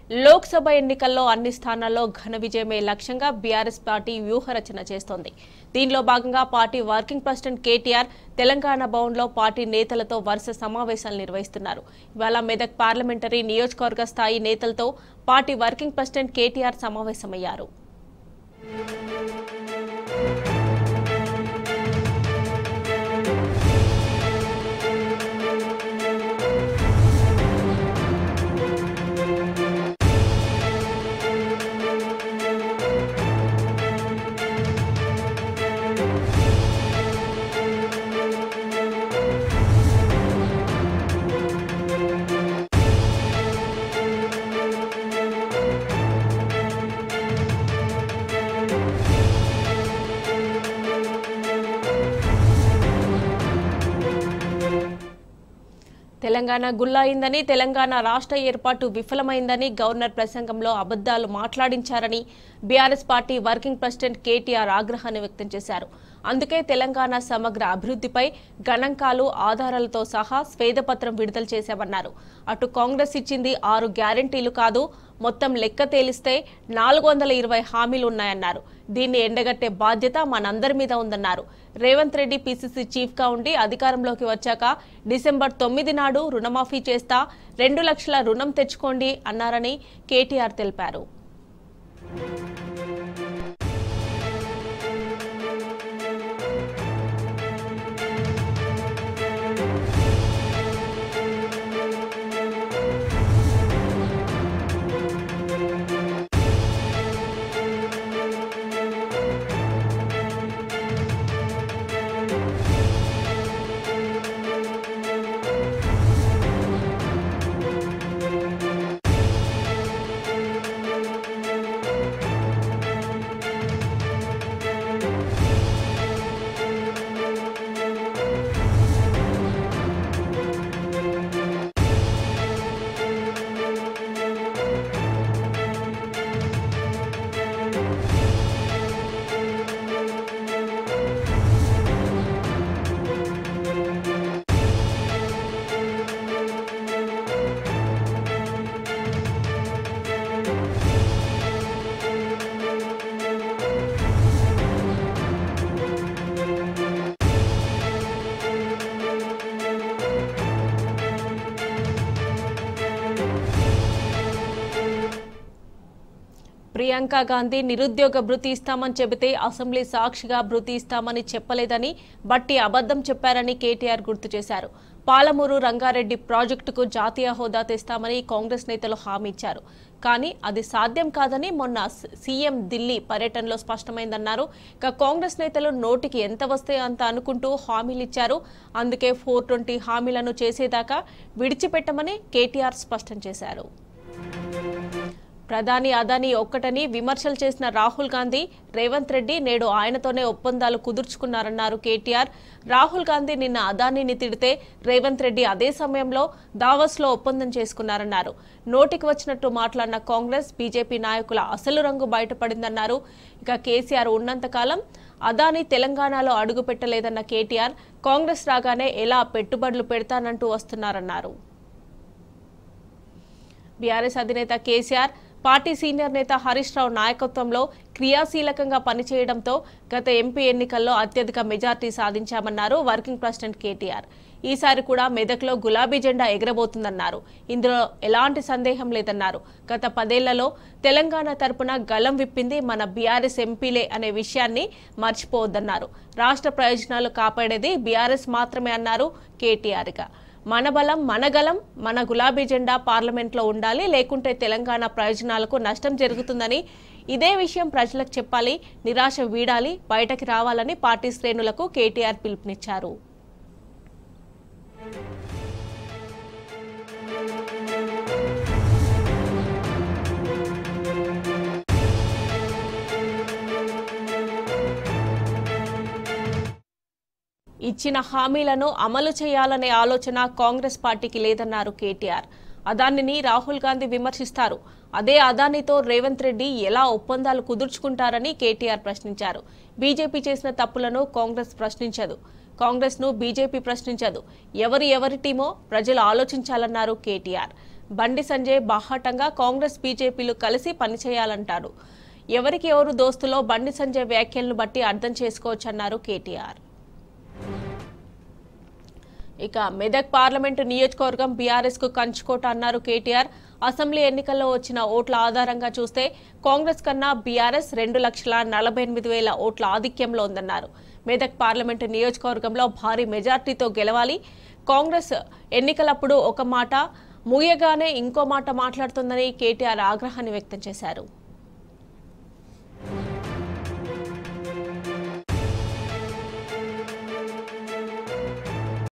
లోక్సభ ఎన్నికల్లో అన్ని స్థానాల్లో ఘన విజయమే లక్ష్యంగా బీఆర్ఎస్ పార్టీ వ్యూహరచన చేస్తోంది. దీనిలో భాగంగా party working president KTR Telangana భవన్లో పార్టీ నేతలతో వరుస సమావేశాలు నిర్వహిస్తున్నారు. ఇవాళ మెదక్ పార్లమెంటరీ నియోజకవర్గ స్థాయి నేతలతో పార్టీ వర్కింగ్ ప్రెసిడెంట్ కేటీఆర్ సమావేశమయ్యారు. తెలంగాణ గుల్లాయిందని, తెలంగాణ రాష్ట్ర ఏర్పాటు విఫలమైందని గవర్నర్ ప్రసంగంలో అబద్దాలు మాట్లాడించారని BRS party working president KTR ఆగ్రహాన్ని వ్యక్తం చేశారు. అందుకే తెలంగాణ సమగ్ర అభివృద్ధిపై గణాంకాలు, ఆధారాలతో సహా శ్వేతపత్రం విడుదల చేశామన్నారు. అటు కాంగ్రెస్ ఇచ్చింది 6 గ్యారెంటీలు కాదు, మొత్తం లెక్క తేలిస్తే 420 హామీలు ఉన్నాయన్నారు. దీన్ని ఎండగట్టే బాధ్యత మనందరి మీద ఉందన్నారు. రేవంత్ రెడ్డి పీసీసీ చీఫ్గా ఉండి అధికారంలోకి వచ్చాక డిసెంబర్ 9 నాడు రుణమాఫీ చేస్తా, 2 లక్షల రుణం తెచ్చుకోండి అన్నారని కేటీఆర్ తెలిపారు. ప్రియాంక గాంధీ నిరుద్యోగ భృతి ఇస్తామని చెబితే అసెంబ్లీ సాక్షిగా భృతి ఇస్తామని చెప్పలేదని, బట్టి అబద్ధం చెప్పారని కేటీఆర్ గుర్తు చేశారు. పాలమూరు రంగారెడ్డి ప్రాజెక్టుకు జాతీయ హోదా తెస్తామని కాంగ్రెస్ నేతలు హామీ ఇచ్చారు. కానీ అది సాధ్యం కాదని మొన్న సీఎం ఢిల్లీ పర్యటనలో స్పష్టమైందన్నారు. ఇక కాంగ్రెస్ నేతలు నోటికి ఎంత వస్తే అంత అనుకుంటూ హామీలు ఇచ్చారు. అందుకే 420 హామీలను చేసేదాకా విడిచిపెట్టమని కేటీఆర్ స్పష్టం చేశారు. ప్రధాని అదానీ ఒక్కటని విమర్శలు చేసిన రాహుల్ గాంధీ, రేవంత్ రెడ్డి నేడు ఆయనతోనే ఒప్పందాలు కుదుర్చుకున్నారన్నారు కేటీఆర్. రాహుల్ గాంధీ నిన్న అదానీని తిడితే రేవంత్ రెడ్డి అదే సమయంలో దావోస్లో ఒప్పందం చేసుకున్నారన్నారు. నోటికి వచ్చినట్టు మాట్లాడిన కాంగ్రెస్, బీజేపీ నాయకుల అసలు రంగు బయటపడిందన్నారు. ఇక కేసీఆర్ ఉన్నంతకాలం అదానీ తెలంగాణలో అడుగు పెట్టలేదన్న కేటీఆర్, కాంగ్రెస్ రాగానే ఎలా పెట్టుబడులు పెడతానంటూ వస్తున్నారన్నారు. బీఆర్ఎస్ అధినేత కేసీఆర్ పార్టీ సీనియర్ నేత హరీష్ రావు నాయకత్వంలో క్రియాశీలకంగా పనిచేయడంతో గత ఎంపీ ఎన్నికల్లో అత్యధిక మెజార్టీ సాధించామన్నారు వర్కింగ్ ప్రెసిడెంట్ కేటీఆర్. ఈసారి కూడా మెదక్లో గులాబీ జెండా ఎగరబోతుందన్నారు. ఇందులో ఎలాంటి సందేహం లేదన్నారు. గత 10 ఏళ్లలో తెలంగాణ తరపున గళం విప్పింది మన బీఆర్ఎస్ ఎంపీలే అనే విషయాన్ని మర్చిపోవద్దన్నారు. రాష్ట్ర ప్రయోజనాలు కాపాడేది బీఆర్ఎస్ మాత్రమే అన్నారు కేటీఆర్గా. మన బలం, మన గలం, మన గులాబీ జెండా పార్లమెంట్లో ఉండాలి, లేకుంటే తెలంగాణ ప్రయోజనాలకు నష్టం జరుగుతుందని, ఇదే విషయం ప్రజలకు చెప్పాలి, నిరాశ వీడాలి, బయటకి రావాలని పార్టీ శ్రేణులకు కేటీఆర్ పిలుపునిచ్చారు. ఇచ్చిన హామీలను అమలు చేయాలనే ఆలోచన కాంగ్రెస్ పార్టీకి లేదన్నారు కేటీఆర్. అదానిని రాహుల్ గాంధీ విమర్శిస్తారు. అదే అదానితో రేవంత్ రెడ్డి ఎలా ఒప్పందాలు కుదుర్చుకుంటారని కేటీఆర్ ప్రశ్నించారు. బీజేపీ చేసిన తప్పులను కాంగ్రెస్ ప్రశ్నించదు, కాంగ్రెస్ ను బీజేపీ ప్రశ్నించదు. ఎవరి టీమో ప్రజలు ఆలోచించాలన్నారు కేటీఆర్. బండి సంజయ్ బాహాటంగా కాంగ్రెస్ బీజేపీలు కలిసి పనిచేయాలంటారు. ఎవరికి ఎవరు దోస్తులో బండి సంజయ్ వ్యాఖ్యలను బట్టి అర్థం చేసుకోవచ్చన్నారు కేటీఆర్. ఇక మెదక్ పార్లమెంటు నియోజకవర్గం బీఆర్ఎస్ కు కంచుకోట అన్నారు కేటీఆర్. అసెంబ్లీ ఎన్నికల్లో వచ్చిన ఓట్ల ఆధారంగా చూస్తే కాంగ్రెస్ కన్నా బీఆర్ఎస్ 2,48,000 ఓట్ల ఆధిక్యంలో ఉందన్నారు. మెదక్ పార్లమెంటు నియోజకవర్గంలో భారీ మెజార్టీతో గెలవాలి. కాంగ్రెస్ ఎన్నికలప్పుడు ఒక మాట, ముగియగానే ఇంకో మాట మాట్లాడుతుందని కేటీఆర్ ఆగ్రహాన్ని వ్యక్తం చేశారు.